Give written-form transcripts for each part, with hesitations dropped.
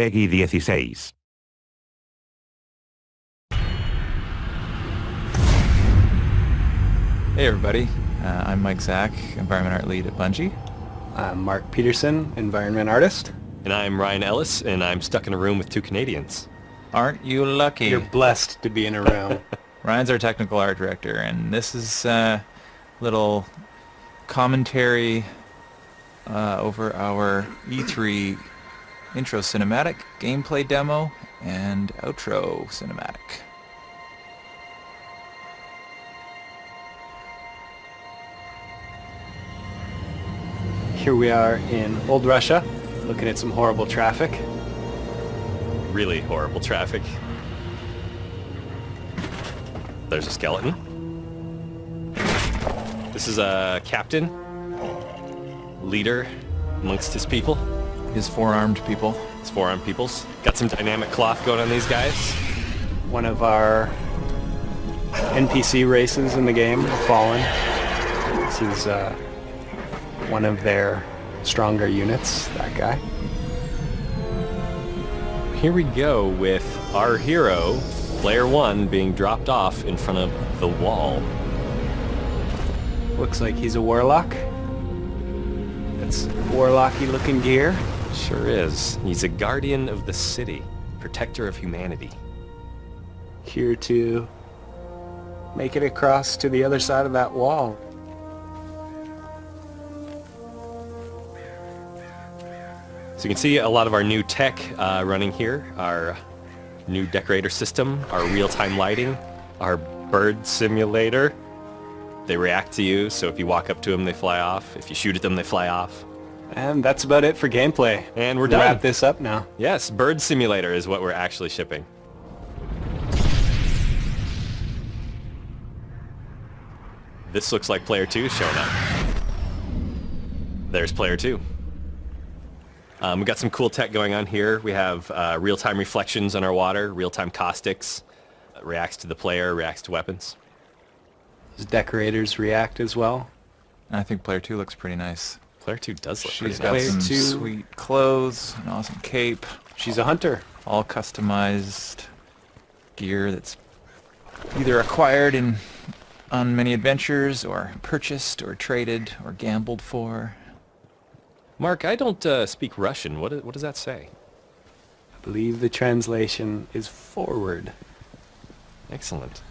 Peggy 16. Hey everybody, I'm Mike Zach, Environment Art Lead at Bungie. I'm Mark Peterson, Environment Artist. And I'm Ryan Ellis, and I'm stuck in a room with two Canadians. Aren't you lucky? You're blessed to be in a room. Ryan's our technical art director, and this is a little commentary over our E3 intro cinematic, gameplay demo, and outro cinematic. Here we are in Old Russia, looking at some horrible traffic. Really horrible traffic. There's a skeleton. This is a captain, leader amongst his people. His four-armed people. His four-armed peoples. Got some dynamic cloth going on these guys. One of our NPC races in the game, Fallen. This is one of their stronger units, that guy. Here we go with our hero, player one, being dropped off in front of the wall. Looks like he's a warlock. That's warlocky looking gear. Sure is. He's a guardian of the city, protector of humanity. Here to make it across to the other side of that wall. So you can see a lot of our new tech running here. Our new decorator system, our real-time lighting, our bird simulator. They react to you, so if you walk up to them, they fly off. If you shoot at them, they fly off. And that's about it for gameplay. And we're We'll done. wrap this up now. Yes, bird simulator is what we're actually shipping. This looks like player two showing up. There's player two. We've got some cool tech going on here. We have real-time reflections on our water, real-time caustics, reacts to the player, reacts to weapons. Does decorators react as well? And I think player 2 looks pretty nice. Player two does look She's pretty got nice. some Player 2. sweet clothes, an awesome cape, She's a hunter. all customized gear that's either acquired on many adventures, or purchased, or traded, or gambled for. Mark, I don't speak Russian. What does that say? I believe the translation is forward. Excellent.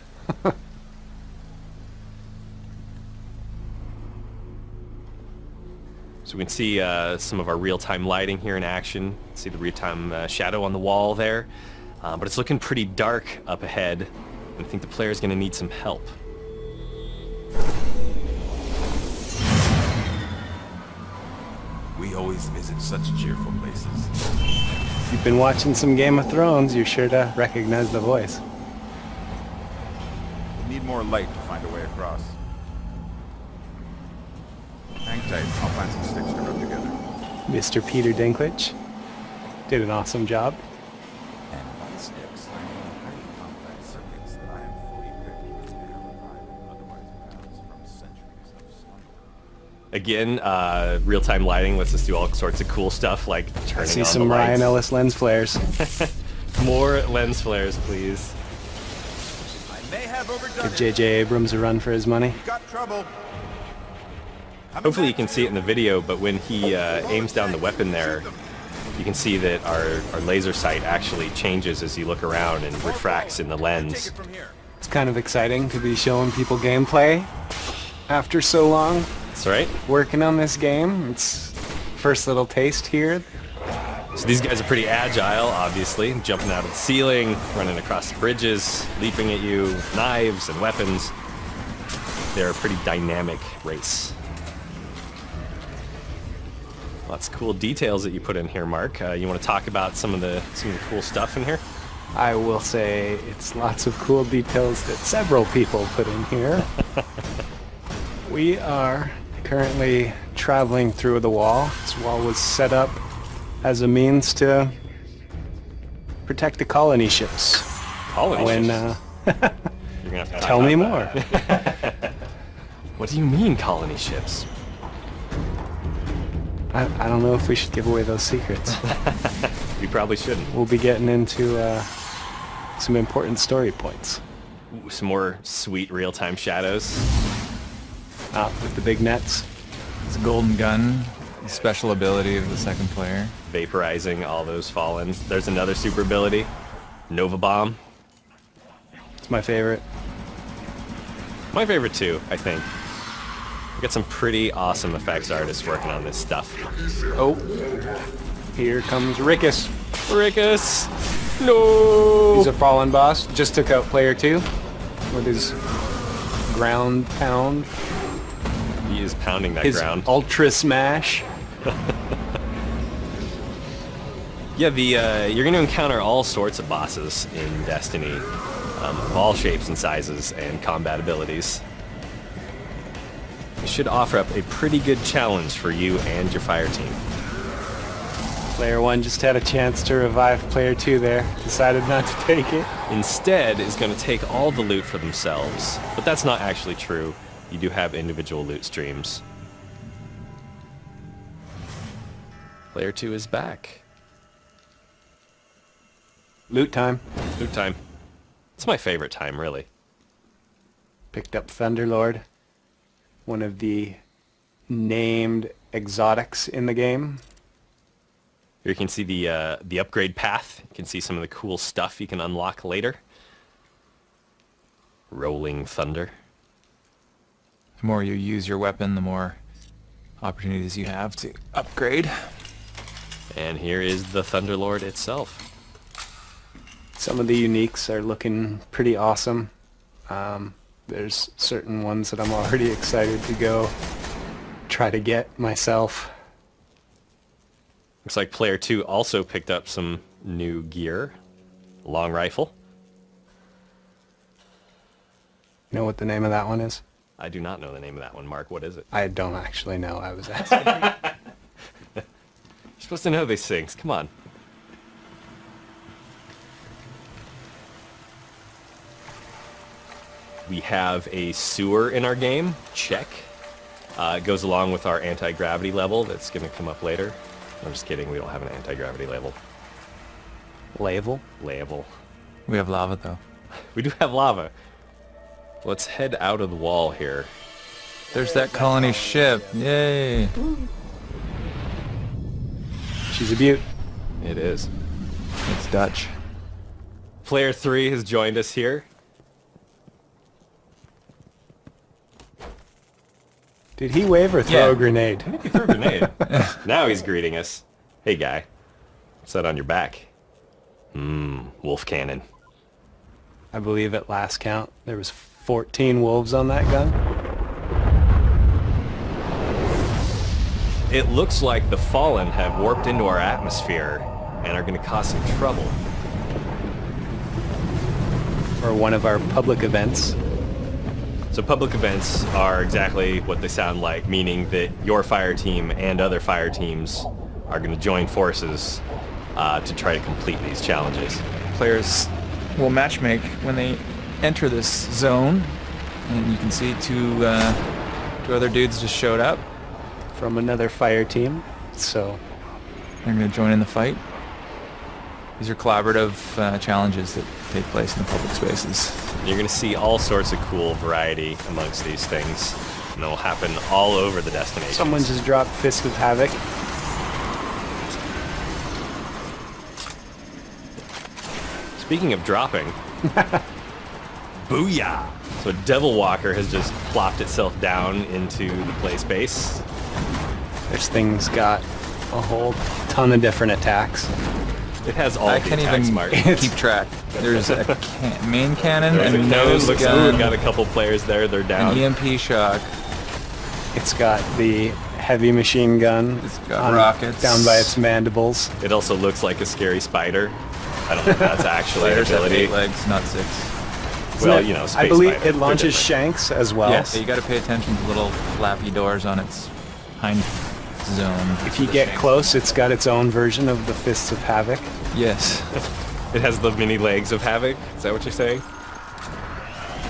So we can see some of our real-time lighting here in action. See the real-time shadow on the wall there. But it's looking pretty dark up ahead. I think the player's going to need some help. We always visit such cheerful places. If you've been watching some Game of Thrones, you're sure to recognize the voice. We need more light to find a way across. Hang tight, I'll find some sticks to rub together. Mr. Peter Dinklage did an awesome job. And by sticks, I mean highly complex circuits that I am fully equipped to revive otherwise bounds from centuries of slumber. Again, real-time lighting lets us do all sorts of cool stuff like turning I see on some the Ryan lights. Ellis lens flares. More lens flares, please. I may have overdone Give J.J. Abrams a run for his money. Got trouble. Hopefully you can see it in the video, but when he aims down the weapon there, you can see that our laser sight actually changes as you look around and refracts in the Take lens. it from here. It's kind of exciting to be showing people gameplay after so long That's right. working on this game. It's first little taste here. So these guys are pretty agile, obviously, jumping out of the ceiling, running across the bridges, leaping at you, knives and weapons. They're a pretty dynamic race. Lots of cool details that you put in here, Mark. You want to talk about some of the cool stuff in here? I will say it's lots of cool details that several people put in here. We are currently traveling through the wall. This wall was set up as a means to protect the colony ships. Colony When ships. You're gonna have to tell talk me about more. that. What do you mean, colony ships? I don't know if we should give away those secrets. We probably shouldn't. We'll be getting into some important story points. Ooh, some more sweet real-time shadows. With the big nets. It's a golden gun, the special ability of the second player. Vaporizing all those fallen. There's another super ability. Nova Bomb. It's my favorite. My favorite too, I think. We got some pretty awesome effects artists working on this stuff. Oh, here comes Rickus. Rickus! No! He's a fallen boss. Just took out player 2 with his ground pound. He is pounding that His ground. ultra smash. Yeah, you're going to encounter all sorts of bosses in Destiny, of all shapes and sizes and combat abilities. It should offer up a pretty good challenge for you and your fire team. Player 1 just had a chance to revive player 2 there. Decided not to take it. Instead, is going to take all the loot for themselves, but that's not actually true. You do have individual loot streams. Player 2 is back. Loot time. Loot time. It's my favorite time, really. Picked up Thunderlord. One of the named exotics in the game. Here you can see the upgrade path. You can see some of the cool stuff you can unlock later. Rolling Thunder. The more you use your weapon, the more opportunities you have to upgrade. And here is the Thunderlord itself. Some of the uniques are looking pretty awesome. There's certain ones that I'm already excited to go try to get myself. Looks like player 2 also picked up some new gear. Long rifle. You know what the name of that one is? I do not know the name of that one, Mark. What is it? I don't actually know. I was asking. You're supposed to know these things. Come on. We have a sewer in our game. Check. It goes along with our anti-gravity level that's going to come up later. I'm just kidding. We don't have an anti-gravity level. Label. Level. We have lava though. We do have lava. Let's head out of the wall here. There's that colony ship. Yay! She's a beaut. It is. It's Dutch. Player 3 has joined us here. Did he wave or throw Yeah. a grenade? He threw a grenade. Now he's greeting us. Hey guy. What's that on your back? Wolf cannon. I believe at last count there was 14 wolves on that gun. It looks like the Fallen have warped into our atmosphere and are going to cause some trouble. For one of our public events. So public events are exactly what they sound like, meaning that your fire team and other fire teams are going to join forces to try to complete these challenges. Players will matchmake when they enter this zone, and you can see two other dudes just showed up. From another fire team. So They're going to join in the fight. These are collaborative challenges that take place in the public spaces. You're going to see all sorts of cool variety amongst these things, and they'll happen all over the destination. someone just dropped Fist of Havoc. Speaking of dropping, booyah! So Devil Walker has just plopped itself down into the play space. This thing's got a whole ton of different attacks. It has all I the can't attacks, even Mark. keep track. There's a main cannon, There's a a cannon. nose Looks like gun, we've got a couple players there. They're an down. EMP shock. It's got the heavy machine gun It's got rockets. down by its mandibles. It also looks like a scary spider. I don't think that's actually an Spiders have ability. 8 legs, not 6. Well, Isn't you know, I space believe spider. it launches They're shanks as well. Yes, you got to pay attention to little flappy doors on its hind zone. If you The get shanks. close, it's got its own version of the Fists of Havoc. Yes. different. It has the mini legs of Havoc. Is that what you're saying?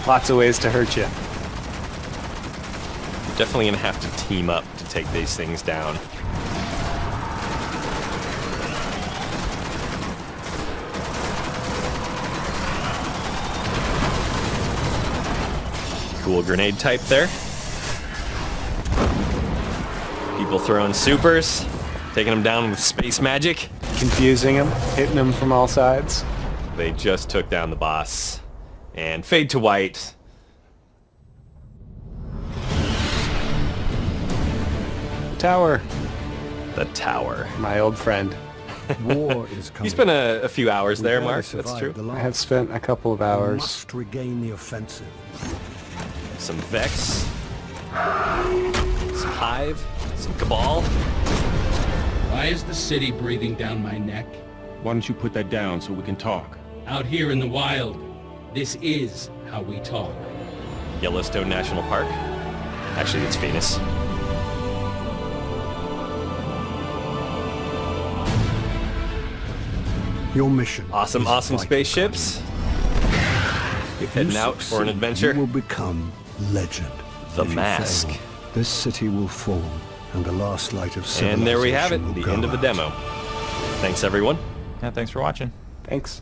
Lots of ways to hurt you. You're definitely going to have to team up to take these things down. cool grenade type there. People throwing supers, taking them down with space magic. Confusing them, hitting them from all sides. They just took down the boss. And fade to white. Tower, The tower. my old friend. War is coming. You spent a few hours We there, barely Mark. That's survived true. the I last. have spent a couple of We hours. must regain the offensive. Some Vex. Some Hive. Some Cabal. Why is the city breathing down my neck? Why don't you put that down so we can talk? Out here in the wild, this is how we talk. Yellowstone National Park. Actually, it's Venus. Your mission. Awesome, is awesome vital. spaceships. If Heading you out for an succeed, adventure. You will become legend. The If you Mask. fail, this city will fall, and the last light of civilization And there we have it, will the go end of the out. demo. Thanks, everyone. Yeah, thanks for watching. Thanks.